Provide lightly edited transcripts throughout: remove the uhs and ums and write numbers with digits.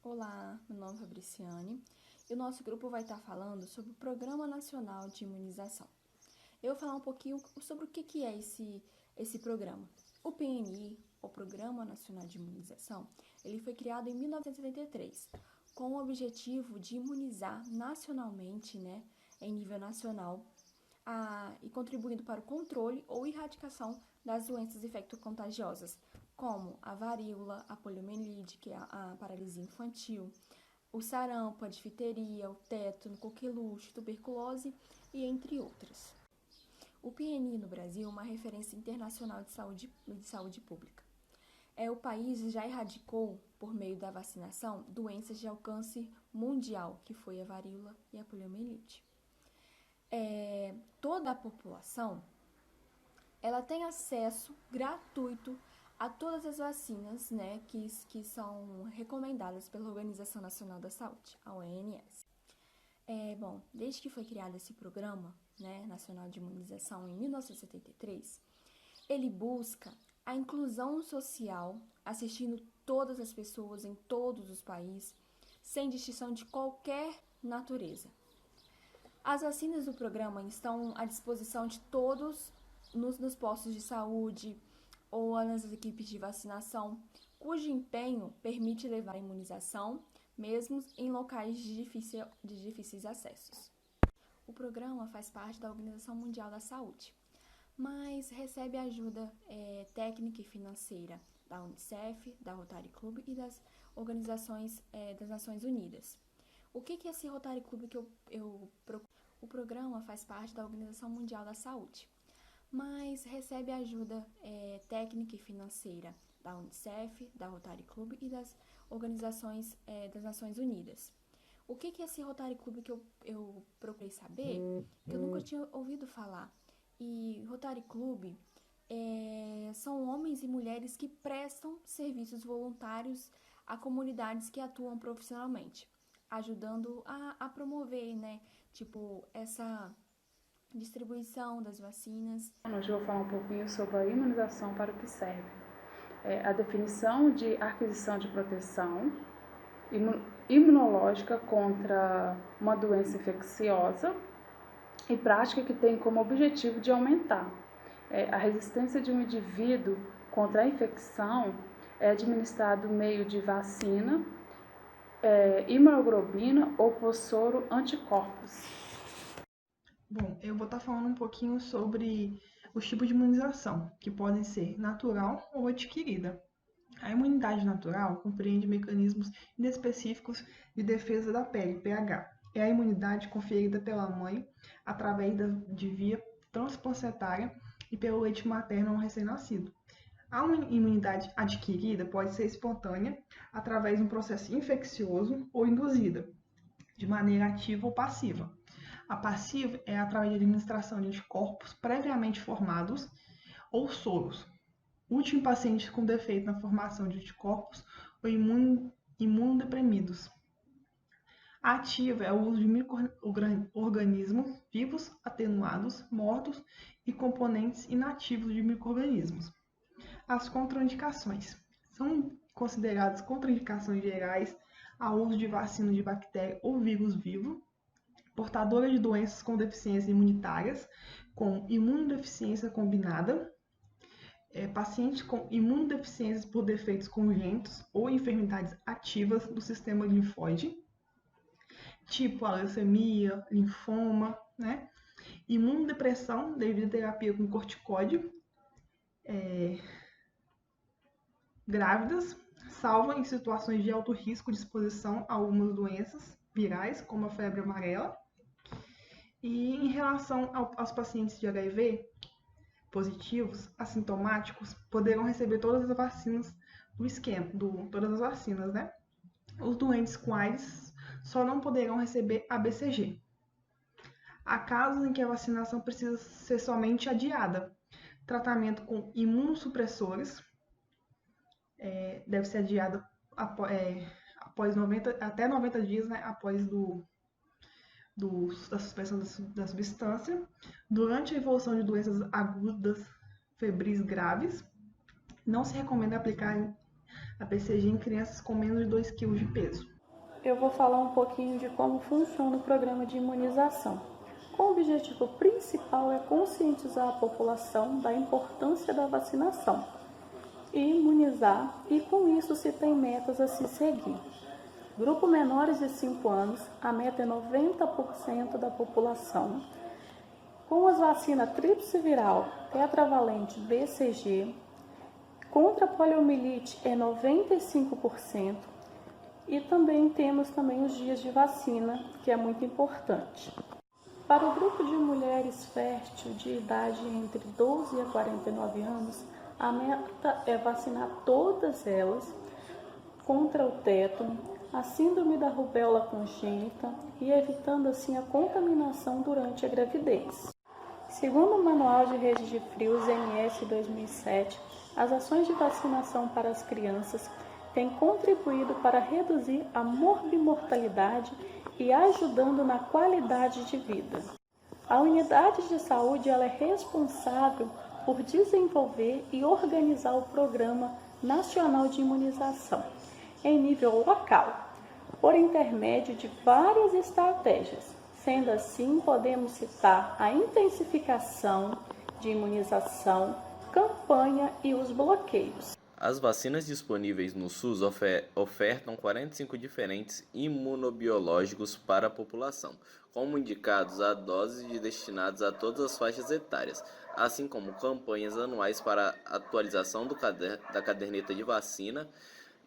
Olá, meu nome é Fabriciane e o nosso grupo vai estar falando sobre o Programa Nacional de Imunização. Eu vou falar um pouquinho sobre o que é esse programa. O PNI, o Programa Nacional de Imunização, ele foi criado em 1973 com o objetivo de imunizar nacionalmente, em nível nacional, e contribuindo para o controle ou erradicação das doenças infecto-contagiosas, como a varíola, a poliomielite, que é a paralisia infantil, o sarampo, a difteria, o tétano, coqueluche, tuberculose e entre outras. O PNI no Brasil é uma referência internacional de saúde pública. O país já erradicou, por meio da vacinação, doenças de alcance mundial, que foi a varíola e a poliomielite. Toda a população ela tem acesso gratuito a todas as vacinas, que são recomendadas pela Organização Nacional da Saúde, a ONS. Desde que foi criado esse programa, nacional de imunização em 1973, ele busca a inclusão social, assistindo todas as pessoas em todos os países, sem distinção de qualquer natureza. As vacinas do programa estão à disposição de todos nos postos de saúde ou nas equipes de vacinação, cujo empenho permite levar a imunização, mesmo em locais de difíceis acessos. O programa faz parte da Organização Mundial da Saúde, mas recebe ajuda técnica e financeira da Unicef, da Rotary Club e das organizações das Nações Unidas. O que é esse Rotary Club que eu procuro? O programa faz parte da Organização Mundial da Saúde, mas recebe ajuda técnica e financeira da Unicef, da Rotary Club e das organizações das Nações Unidas. O que é esse Rotary Club que eu procurei saber, que eu nunca tinha ouvido falar. E Rotary Club são homens e mulheres que prestam serviços voluntários a comunidades que atuam profissionalmente, ajudando a promover, essa distribuição das vacinas. Hoje eu vou falar um pouquinho sobre a imunização, para o que serve. A definição de aquisição de proteção imunológica contra uma doença infecciosa e prática que tem como objetivo de aumentar a resistência de um indivíduo contra a infecção. É administrado meio de vacina, imunoglobulina ou por soro anticorpos. Bom, eu vou estar falando um pouquinho sobre os tipos de imunização, que podem ser natural ou adquirida. A imunidade natural compreende mecanismos inespecíficos de defesa da pele, pH. É a imunidade conferida pela mãe através de via transplacentária e pelo leite materno ao recém-nascido. A imunidade adquirida pode ser espontânea, através de um processo infeccioso, ou induzida, de maneira ativa ou passiva. A passiva é através de administração de anticorpos previamente formados ou soros, útil em pacientes com defeito na formação de anticorpos ou imunodeprimidos. A ativa é o uso de micro-organismos vivos, atenuados, mortos e componentes inativos de micro-organismos. As contraindicações são consideradas contraindicações gerais ao uso de vacina de bactéria ou vírus vivo, portadora de doenças com deficiências imunitárias, com imunodeficiência combinada, pacientes com imunodeficiências por defeitos congênitos ou enfermidades ativas do sistema linfóide, tipo a leucemia, linfoma, imunodepressão devido à terapia com corticóide, grávidas, salvo em situações de alto risco de exposição a algumas doenças virais, como a febre amarela. E em relação aos pacientes de HIV positivos, assintomáticos, poderão receber todas as vacinas do esquema, todas as vacinas, Os doentes com AIDS só não poderão receber a BCG. Há casos em que a vacinação precisa ser somente adiada. Tratamento com imunossupressores deve ser adiado após até 90 dias, após da suspensão da substância, durante a evolução de doenças agudas febris graves. Não se recomenda aplicar a BCG em crianças com menos de 2 kg de peso. eu vou falar um pouquinho de como funciona o programa de imunização. O objetivo principal é conscientizar a população da importância da vacinação e imunizar, e com isso se tem metas a se seguir. Grupo menores de 5 anos, a meta é 90% da população. Com as vacinas tríplice viral, tetravalente, BCG, contra a poliomielite é 95%. E também temos os dias de vacina, que é muito importante. Para o grupo de mulheres férteis de idade entre 12 a 49 anos, a meta é vacinar todas elas contra o tétano, a síndrome da rubéola congênita e evitando assim a contaminação durante a gravidez. Segundo o Manual de Rede de Frios MS 2007, as ações de vacinação para as crianças têm contribuído para reduzir a morbimortalidade e ajudando na qualidade de vida. A unidade de saúde ela é responsável por desenvolver e organizar o Programa Nacional de Imunização em nível local, por intermédio de várias estratégias. Sendo assim, podemos citar a intensificação de imunização, campanha e os bloqueios. As vacinas disponíveis no SUS ofertam 45 diferentes imunobiológicos para a população, como indicados a doses destinadas a todas as faixas etárias, assim como campanhas anuais para atualização da caderneta de vacina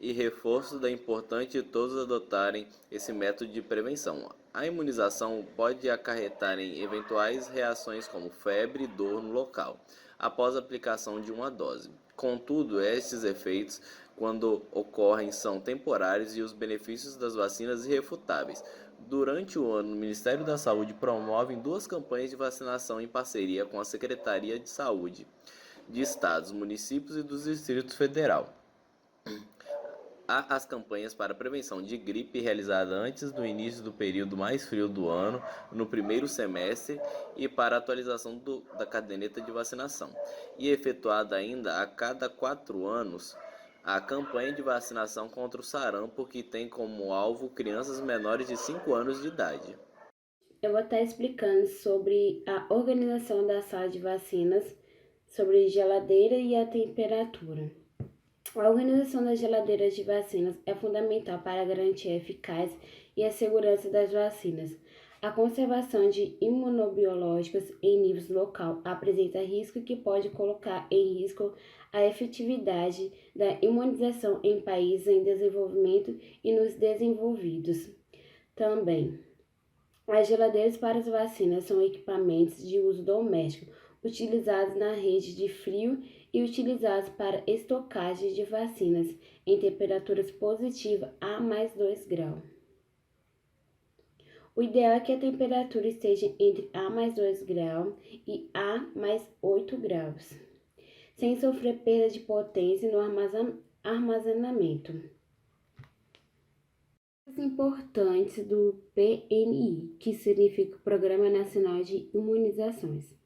e reforço da importância de todos adotarem esse método de prevenção. A imunização pode acarretar em eventuais reações como febre e dor no local, após a aplicação de uma dose. Contudo, estes efeitos, quando ocorrem, são temporários e os benefícios das vacinas irrefutáveis. Durante o ano, o Ministério da Saúde promove 2 campanhas de vacinação em parceria com a Secretaria de Saúde de Estados, municípios e do Distrito Federal. Há as campanhas para prevenção de gripe realizadas antes do início do período mais frio do ano, no primeiro semestre, e para a atualização da caderneta de vacinação. E efetuada ainda a cada 4 anos, a campanha de vacinação contra o sarampo, que tem como alvo crianças menores de 5 anos de idade. Eu vou estar explicando sobre a organização da sala de vacinas, sobre geladeira e a temperatura. A organização das geladeiras de vacinas é fundamental para garantir a eficácia e a segurança das vacinas. A conservação de imunobiológicos em níveis local apresenta risco que pode colocar em risco a efetividade da imunização em países em desenvolvimento e nos desenvolvidos. Também, as geladeiras para as vacinas são equipamentos de uso doméstico utilizados na rede de frio e utilizados para estocagem de vacinas em temperaturas positivas a mais 2 graus. O ideal é que a temperatura esteja entre a mais 2 graus e a mais 8 graus, sem sofrer perda de potência no armazenamento. As importantes do PNI, que significa Programa Nacional de Imunizações.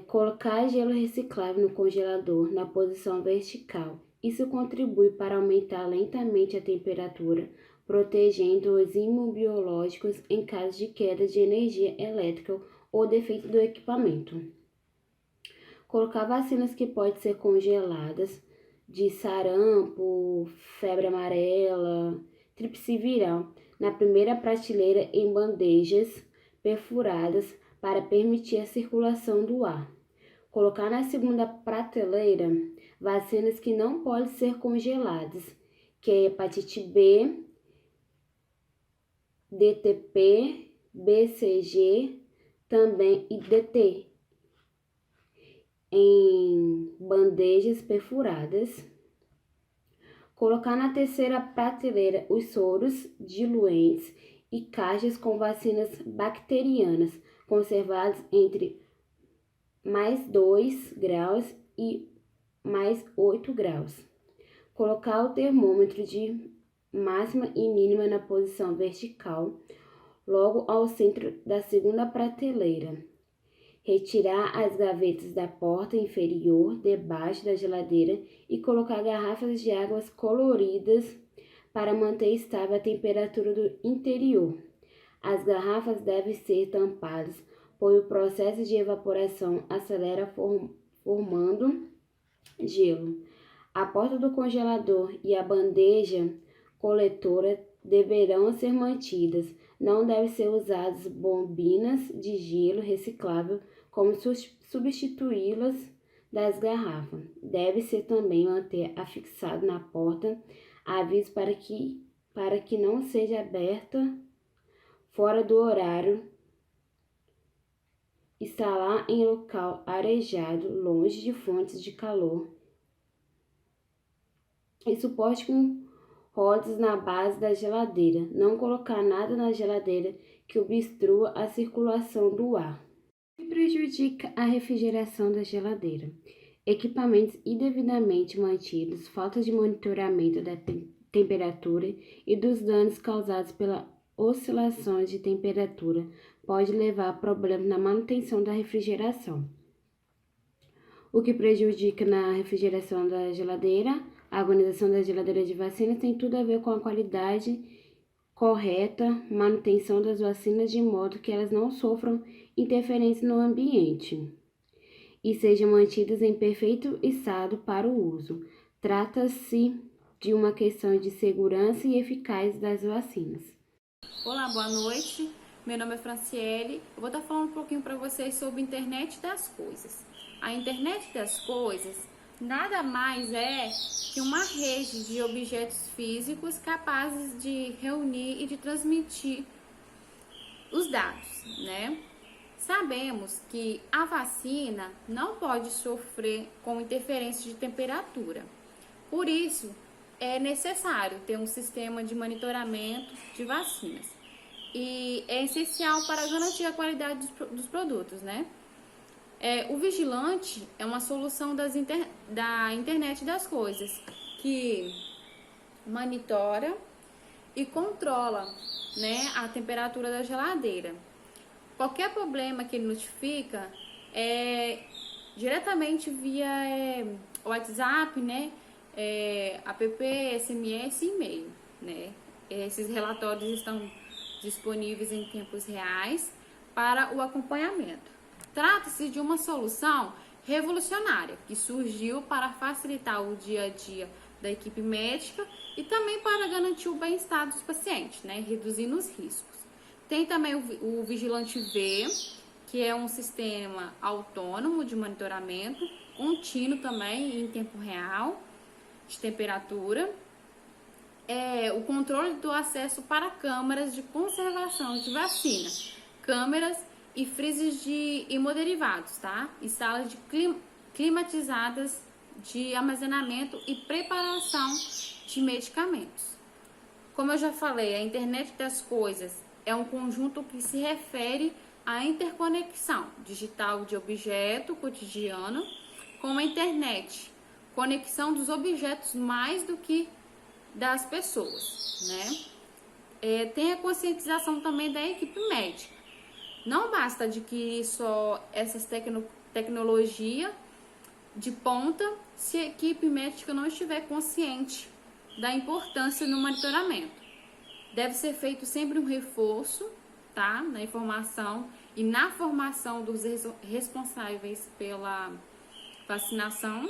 Colocar gelo reciclável no congelador na posição vertical. Isso contribui para aumentar lentamente a temperatura, protegendo os imunobiológicos em caso de queda de energia elétrica ou defeito do equipamento. Colocar vacinas que podem ser congeladas, de sarampo, febre amarela, tríplice viral, na primeira prateleira em bandejas perfuradas para permitir a circulação do ar. Colocar na segunda prateleira vacinas que não podem ser congeladas, que é hepatite B, DTP, BCG, também e DT, em bandejas perfuradas. Colocar na terceira prateleira os soros diluentes e caixas com vacinas bacterianas, conservados entre mais 2 graus e mais 8 graus. Colocar o termômetro de máxima e mínima na posição vertical, logo ao centro da segunda prateleira. Retirar as gavetas da porta inferior debaixo da geladeira e colocar garrafas de águas coloridas para manter estável a temperatura do interior. As garrafas devem ser tampadas, pois o processo de evaporação acelera formando gelo. A porta do congelador e a bandeja coletora deverão ser mantidas. Não devem ser usadas bobinas de gelo reciclável como substituí-las das garrafas. Deve-se também manter afixado na porta aviso para que não seja aberta fora do horário. Instalar em local arejado, longe de fontes de calor. E suporte com rodas na base da geladeira. Não colocar nada na geladeira que obstrua a circulação do ar. O que prejudica a refrigeração da geladeira? Equipamentos indevidamente mantidos, falta de monitoramento da temperatura e dos danos causados pela oscilações de temperatura pode levar a problemas na manutenção da refrigeração. O que prejudica na refrigeração da geladeira? A organização da geladeira de vacinas tem tudo a ver com a qualidade correta, manutenção das vacinas de modo que elas não sofram interferência no ambiente e sejam mantidas em perfeito estado para o uso. Trata-se de uma questão de segurança e eficácia das vacinas. Olá, boa noite. Meu nome é Franciele. Eu vou estar falando um pouquinho para vocês sobre a internet das coisas. A internet das coisas nada mais é que uma rede de objetos físicos capazes de reunir e de transmitir os dados, né? Sabemos que a vacina não pode sofrer com interferência de temperatura. Por isso, é necessário ter um sistema de monitoramento de vacinas. E é essencial para garantir a qualidade dos produtos, né? O vigilante é uma solução da internet das coisas, que monitora e controla, né, a temperatura da geladeira. Qualquer problema que ele notifica é diretamente via WhatsApp, né, app, SMS e e-mail, né? Esses relatórios estão disponíveis em tempos reais para o acompanhamento. Trata-se de uma solução revolucionária que surgiu para facilitar o dia a dia da equipe médica e também para garantir o bem-estar dos pacientes, né, reduzindo os riscos. Tem também o Vigilante V, que é um sistema autônomo de monitoramento, contínuo também em tempo real, de temperatura. O controle do acesso para câmaras de conservação de vacina, câmeras e freezers de hemoderivados, tá? E salas climatizadas de armazenamento e preparação de medicamentos. Como eu já falei, a internet das coisas é um conjunto que se refere à interconexão digital de objeto cotidiano com a internet, conexão dos objetos mais do que das pessoas, né? Tem a conscientização também da equipe médica. Não basta adquirir só essas tecnologia de ponta se a equipe médica não estiver consciente da importância no monitoramento. Deve ser feito sempre um reforço, tá, na informação e na formação dos responsáveis pela vacinação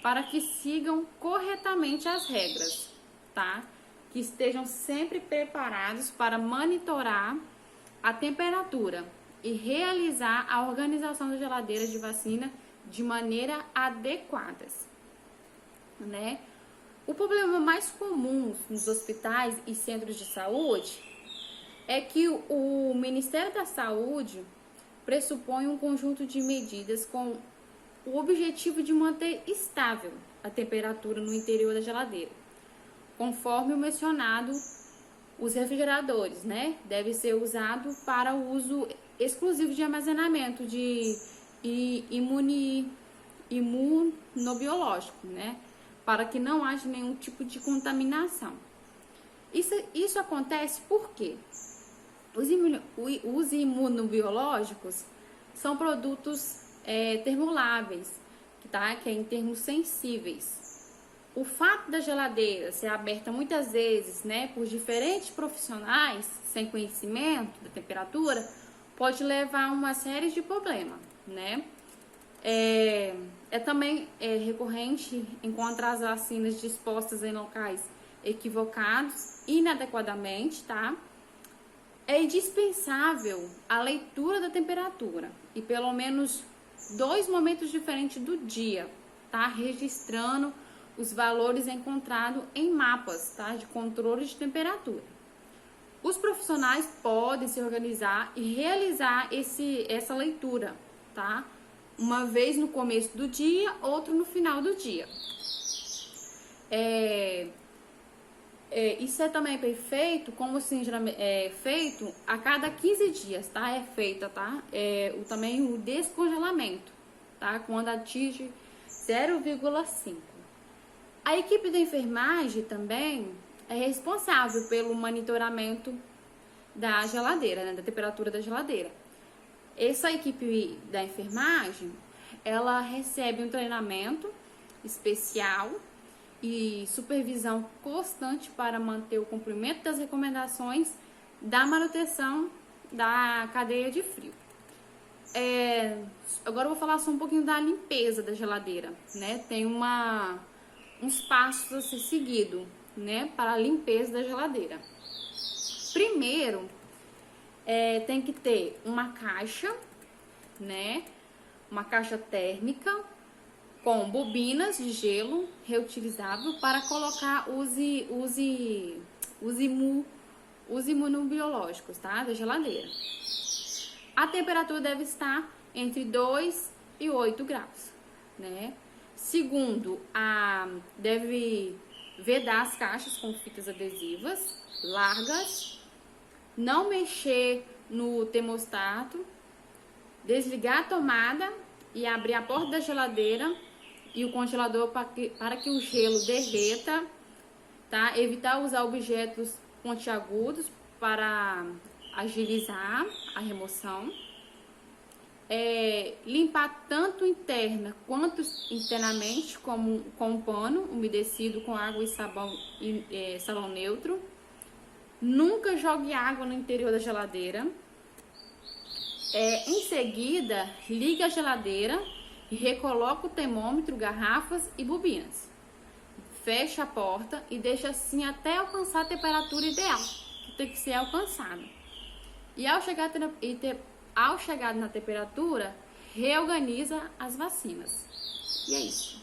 para que sigam corretamente as regras, tá? Que estejam sempre preparados para monitorar a temperatura e realizar a organização das geladeiras de vacina de maneira adequada, né? O problema mais comum nos hospitais e centros de saúde é que o Ministério da Saúde pressupõe um conjunto de medidas com o objetivo de manter estável a temperatura no interior da geladeira, conforme o mencionado. Os refrigeradores, né, devem ser usados para o uso exclusivo de armazenamento de imunobiológico, né, para que não haja nenhum tipo de contaminação. Isso acontece porque os imunobiológicos são produtos termoláveis, tá, que é em termos sensíveis. o fato da geladeira ser aberta muitas vezes, né, por diferentes profissionais sem conhecimento da temperatura, pode levar a uma série de problemas, né? Também recorrente encontrar as vacinas dispostas em locais equivocados, inadequadamente, tá? É indispensável a leitura da temperatura e pelo menos 2 momentos diferentes do dia, tá? Registrando os valores encontrados em mapas, tá? De controle de temperatura. Os profissionais podem se organizar e realizar essa leitura, tá? Uma vez no começo do dia, outro no final do dia. Isso também é feito, como assim, é feito a cada 15 dias, tá? É feita, tá? Também o descongelamento, tá? Quando atinge 0,5. A equipe da enfermagem também é responsável pelo monitoramento da geladeira, né? Da temperatura da geladeira. Essa equipe da enfermagem, ela recebe um treinamento especial e supervisão constante para manter o cumprimento das recomendações da manutenção da cadeia de frio. Agora eu vou falar só um pouquinho da limpeza da geladeira, né? Tem uns passos a ser seguido, né, para a limpeza da geladeira. Primeiro, tem que ter uma caixa, né, uma caixa térmica com bobinas de gelo reutilizável para colocar os imunobiológicos, tá, da geladeira. A temperatura deve estar entre 2 e 8 graus, né? Segundo, deve vedar as caixas com fitas adesivas largas, não mexer no termostato, desligar a tomada e abrir a porta da geladeira e o congelador para que o gelo derreta, tá? Evitar usar objetos pontiagudos para agilizar a remoção. Limpar tanto interna quanto internamente com um pano umedecido com água e sabão sabão neutro. Nunca jogue água no interior da geladeira. Em seguida, liga a geladeira e recoloca o termômetro, garrafas e bobinas. Fecha a porta e deixa assim até alcançar a temperatura ideal, que tem que ser alcançada. E ao chegar na temperatura, reorganiza as vacinas. E é isso.